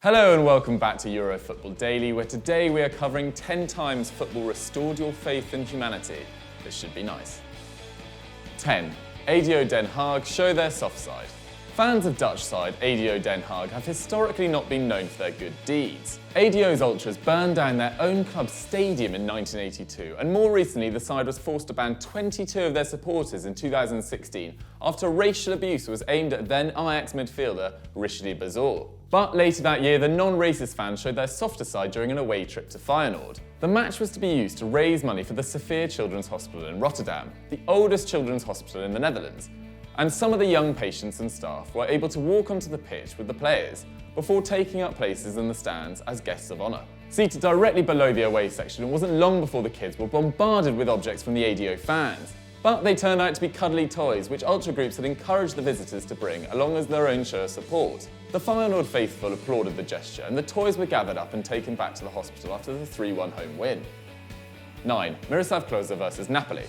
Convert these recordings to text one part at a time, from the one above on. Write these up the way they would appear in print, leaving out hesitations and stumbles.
Hello and welcome back to Euro Football Daily, where today we are covering 10 times football restored your faith in humanity. This should be nice. 10. ADO Den Haag show their soft side. Fans of Dutch side ADO Den Haag have historically not been known for their good deeds. ADO's ultras burned down their own club's stadium in 1982, and more recently the side was forced to ban 22 of their supporters in 2016 after racial abuse was aimed at then Ajax midfielder Richard Bazoer. But later that year, the non-racist fans showed their softer side during an away trip to Feyenoord. The match was to be used to raise money for the Sophia Children's Hospital in Rotterdam, the oldest children's hospital in the Netherlands. And some of the young patients and staff were able to walk onto the pitch with the players before taking up places in the stands as guests of honour. Seated directly below the away section, it wasn't long before the kids were bombarded with objects from the ADO fans. But they turned out to be cuddly toys, which ultra groups had encouraged the visitors to bring, along as their own show of support. The Feyenoord faithful applauded the gesture, and the toys were gathered up and taken back to the hospital after the 3-1 home win. 9. Miroslav Klose versus Napoli.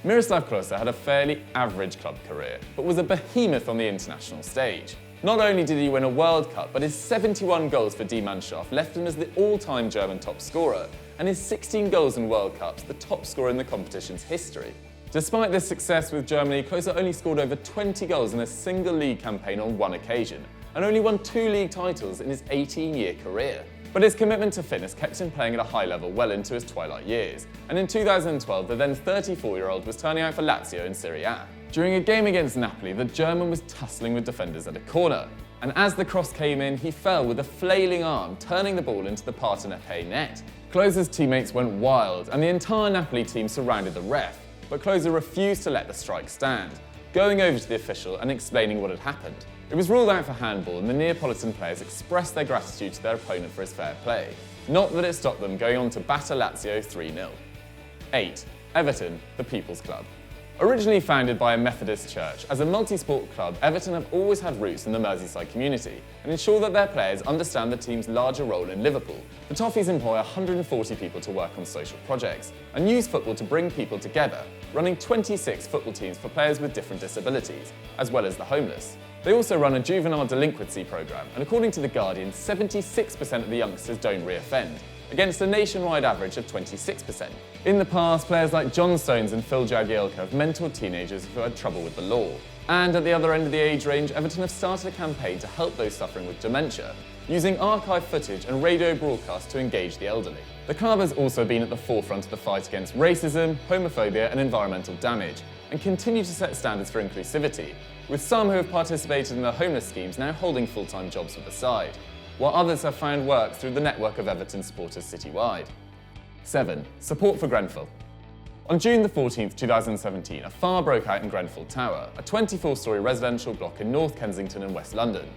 Miroslav Klose had a fairly average club career, but was a behemoth on the international stage. Not only did he win a World Cup, but his 71 goals for Die Mannschaft left him as the all-time German top scorer, and his 16 goals in World Cups the top scorer in the competition's history. Despite this success with Germany, Klose only scored over 20 goals in a single league campaign on one occasion, and only won 2 league titles in his 18-year career. But his commitment to fitness kept him playing at a high level well into his twilight years, and in 2012 the then 34-year-old was turning out for Lazio in Serie A. During a game against Napoli, the German was tussling with defenders at a corner, and as the cross came in, he fell with a flailing arm, turning the ball into the Partenape net. Klose's teammates went wild, and the entire Napoli team surrounded the ref, but Klose refused to let the strike stand, going over to the official and explaining what had happened. It was ruled out for handball, and the Neapolitan players expressed their gratitude to their opponent for his fair play. Not that it stopped them going on to batter Lazio 3-0. 8. Everton, the People's Club. Originally founded by a Methodist church, as a multi-sport club, Everton have always had roots in the Merseyside community and ensure that their players understand the team's larger role in Liverpool. The Toffees employ 140 people to work on social projects and use football to bring people together, running 26 football teams for players with different disabilities, as well as the homeless. They also run a juvenile delinquency programme, and according to The Guardian, 76% of the youngsters don't re-offend, against a nationwide average of 26%. In the past, players like John Stones and Phil Jagielka have mentored teenagers who had trouble with the law. And at the other end of the age range, Everton have started a campaign to help those suffering with dementia, using archive footage and radio broadcasts to engage the elderly. The club has also been at the forefront of the fight against racism, homophobia and environmental damage, and continue to set standards for inclusivity, with some who have participated in the homeless schemes now holding full-time jobs with the side, while others have found work through the network of Everton supporters citywide. 7. Support for Grenfell. On June 14, 2017, a fire broke out in Grenfell Tower, a 24-storey residential block in North Kensington in West London.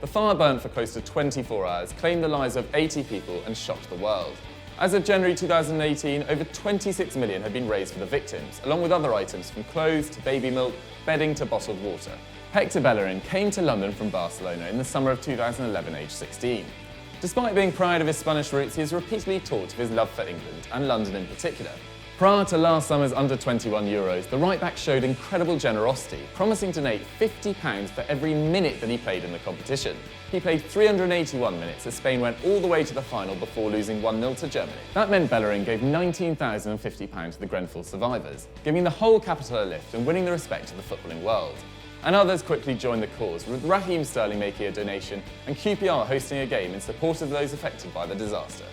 The fire burnt for close to 24 hours, claimed the lives of 80 people and shocked the world. As of January 2018, over 26 million had been raised for the victims, along with other items from clothes to baby milk, bedding to bottled water. Hector Bellerin came to London from Barcelona in the summer of 2011, aged 16. Despite being proud of his Spanish roots, he has repeatedly talked of his love for England, and London in particular. Prior to last summer's under-21 Euros, the right-back showed incredible generosity, promising to donate £50 for every minute that he played in the competition. He played 381 minutes as Spain went all the way to the final before losing 1-0 to Germany. That meant Bellerin gave £19,050 to the Grenfell survivors, giving the whole capital a lift and winning the respect of the footballing world. And others quickly joined the cause, with Raheem Sterling making a donation and QPR hosting a game in support of those affected by the disaster.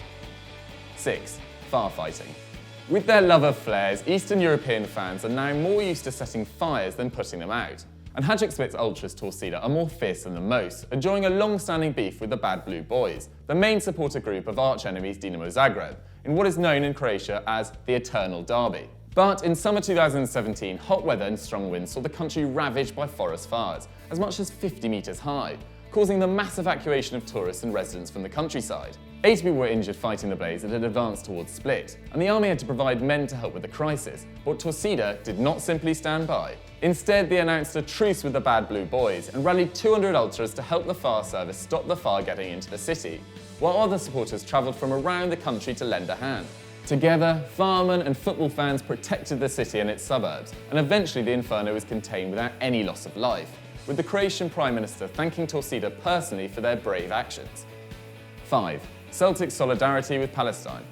6. Firefighting. With their love of flares, Eastern European fans are now more used to setting fires than putting them out. And Hajduk-Split's ultras Torcida are more fierce than the most, enjoying a long-standing beef with the Bad Blue Boys, the main supporter group of arch-enemies Dinamo Zagreb, in what is known in Croatia as the Eternal Derby. But in summer 2017, hot weather and strong winds saw the country ravaged by forest fires, as much as 50 metres high, causing the mass evacuation of tourists and residents from the countryside. 80 people were injured fighting the blaze that had advanced towards Split, and the army had to provide men to help with the crisis, but Torcida did not simply stand by. Instead, they announced a truce with the Bad Blue Boys and rallied 200 ultras to help the fire service stop the fire getting into the city, while other supporters travelled from around the country to lend a hand. Together, firemen and football fans protected the city and its suburbs, and eventually the inferno was contained without any loss of life, with the Croatian Prime Minister thanking Torcida personally for their brave actions. 5. Celtic's solidarity with Palestine.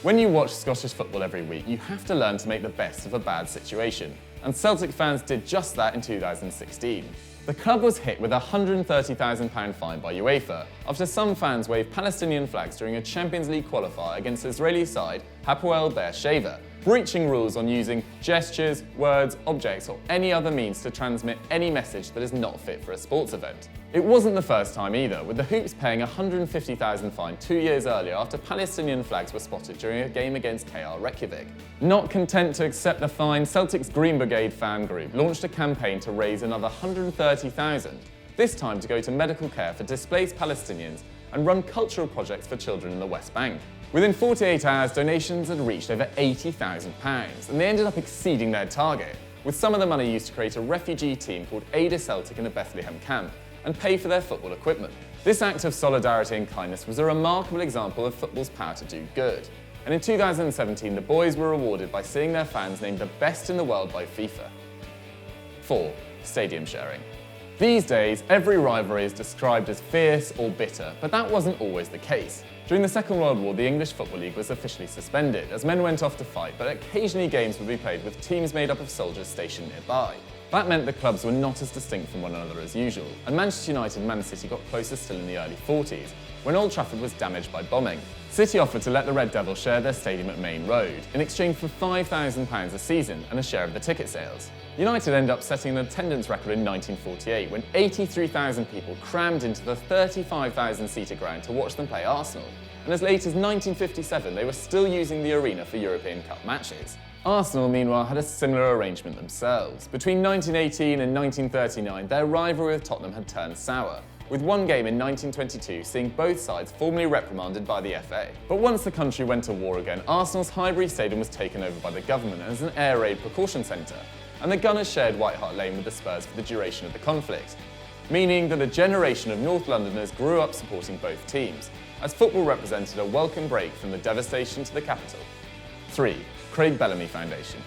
When you watch Scottish football every week, you have to learn to make the best of a bad situation. And Celtic fans did just that in 2016. The club was hit with a £130,000 fine by UEFA after some fans waved Palestinian flags during a Champions League qualifier against Israeli side Hapoel Beersheva, breaching rules on using gestures, words, objects or any other means to transmit any message that is not fit for a sports event. It wasn't the first time either, with the Hoops paying a £150,000 fine 2 years earlier after Palestinian flags were spotted during a game against KR Reykjavik. Not content to accept the fine, Celtic's Green Brigade fan group launched a campaign to raise another £130,000, this time to go to medical care for displaced Palestinians and run cultural projects for children in the West Bank. Within 48 hours, donations had reached over £80,000, and they ended up exceeding their target, with some of the money used to create a refugee team called Aid a Celtic in the Bethlehem camp and pay for their football equipment. This act of solidarity and kindness was a remarkable example of football's power to do good. And in 2017, the boys were rewarded by seeing their fans named the best in the world by FIFA. 4. Stadium sharing. These days, every rivalry is described as fierce or bitter, but that wasn't always the case. During the Second World War, the English Football League was officially suspended as men went off to fight, but occasionally games would be played with teams made up of soldiers stationed nearby. That meant the clubs were not as distinct from one another as usual, and Manchester United and Man City got closer still in the early 40s, when Old Trafford was damaged by bombing. City offered to let the Red Devils share their stadium at Main Road, in exchange for £5,000 a season and a share of the ticket sales. United ended up setting an attendance record in 1948 when 83,000 people crammed into the 35,000-seater ground to watch them play Arsenal, and as late as 1957 they were still using the arena for European Cup matches. Arsenal, meanwhile, had a similar arrangement themselves. Between 1918 and 1939, their rivalry with Tottenham had turned sour, with one game in 1922 seeing both sides formally reprimanded by the FA. But once the country went to war again, Arsenal's Highbury Stadium was taken over by the government as an air raid precaution centre, and the Gunners shared White Hart Lane with the Spurs for the duration of the conflict, meaning that a generation of North Londoners grew up supporting both teams, as football represented a welcome break from the devastation to the capital. 3. Craig Bellamy Foundation.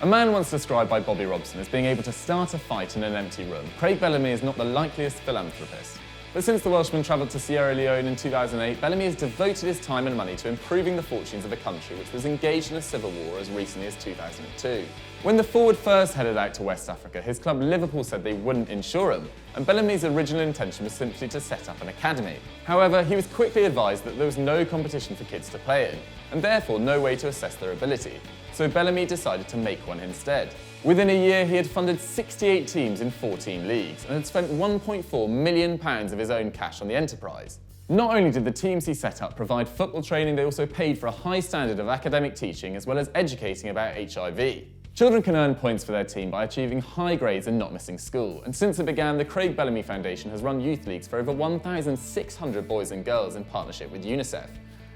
A man once described by Bobby Robson as being able to start a fight in an empty room, Craig Bellamy is not the likeliest philanthropist. But since the Welshman travelled to Sierra Leone in 2008, Bellamy has devoted his time and money to improving the fortunes of a country which was engaged in a civil war as recently as 2002. When the forward first headed out to West Africa, his club Liverpool said they wouldn't insure him, and Bellamy's original intention was simply to set up an academy. However, he was quickly advised that there was no competition for kids to play in, and therefore no way to assess their ability. So Bellamy decided to make one instead. Within a year, he had funded 68 teams in 14 leagues and had spent £1.4 million of his own cash on the enterprise. Not only did the teams he set up provide football training, they also paid for a high standard of academic teaching as well as educating about HIV. Children can earn points for their team by achieving high grades and not missing school, and since it began, the Craig Bellamy Foundation has run youth leagues for over 1,600 boys and girls in partnership with UNICEF,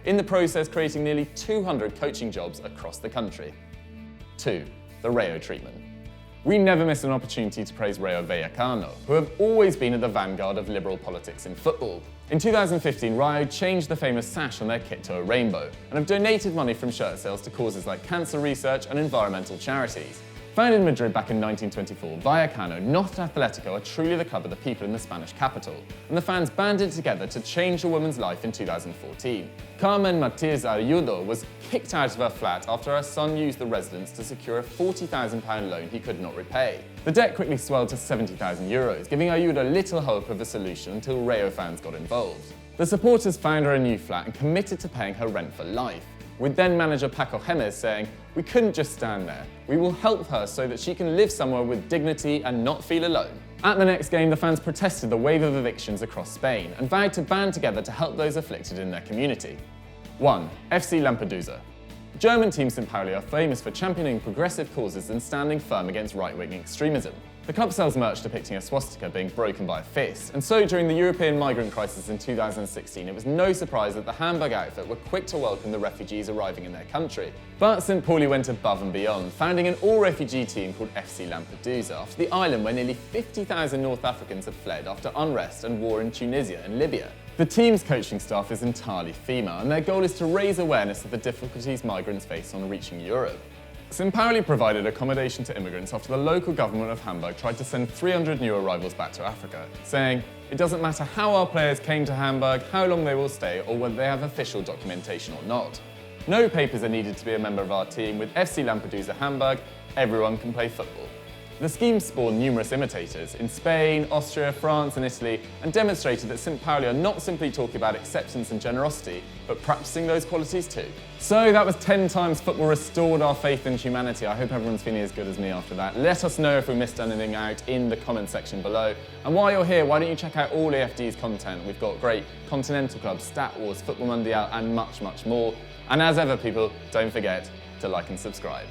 in the process creating nearly 200 coaching jobs across the country. 2. The Rayo treatment. We never miss an opportunity to praise Rayo Vallecano, who have always been at the vanguard of liberal politics in football. In 2015, Rayo changed the famous sash on their kit to a rainbow, and have donated money from shirt sales to causes like cancer research and environmental charities. Founded in Madrid back in 1924, Vallecano, not Atletico, are truly the club of the people in the Spanish capital, and the fans banded together to change a woman's life in 2014. Carmen Martínez Ayudo was kicked out of her flat after her son used the residence to secure a £40,000 loan he could not repay. The debt quickly swelled to €70,000, giving Ayudo little hope of a solution until Rayo fans got involved. The supporters found her a new flat and committed to paying her rent for life, with then manager Paco Gémez saying, "We couldn't just stand there. We will help her so that she can live somewhere with dignity and not feel alone." At the next game, the fans protested the wave of evictions across Spain and vowed to band together to help those afflicted in their community. 1. FC Lampedusa. German team St. Pauli are famous for championing progressive causes and standing firm against right-wing extremism. The club sells merch depicting a swastika being broken by a fist, and so during the European migrant crisis in 2016, it was no surprise that the Hamburg outfit were quick to welcome the refugees arriving in their country. But St. Pauli went above and beyond, founding an all-refugee team called FC Lampedusa after the island where nearly 50,000 North Africans had fled after unrest and war in Tunisia and Libya. The team's coaching staff is entirely female, and their goal is to raise awareness of the difficulties migrants face on reaching Europe. St. Pauli provided accommodation to immigrants after the local government of Hamburg tried to send 300 new arrivals back to Africa, saying, It doesn't matter how our players came to Hamburg, how long they will stay, or whether they have official documentation or not. No papers are needed to be a member of our team. With FC Lampedusa Hamburg, everyone can play football. The scheme spawned numerous imitators in Spain, Austria, France and Italy, and demonstrated that St Pauli are not simply talking about acceptance and generosity, but practicing those qualities too. So that was 10 times football restored our faith in humanity. I hope everyone's feeling as good as me after that. Let us know if we missed anything out in the comment section below. And while you're here, why don't you check out all AFD's content? We've got great Continental Club, Stat Wars, Football Mundial and much, much more. And as ever, people, don't forget to like and subscribe.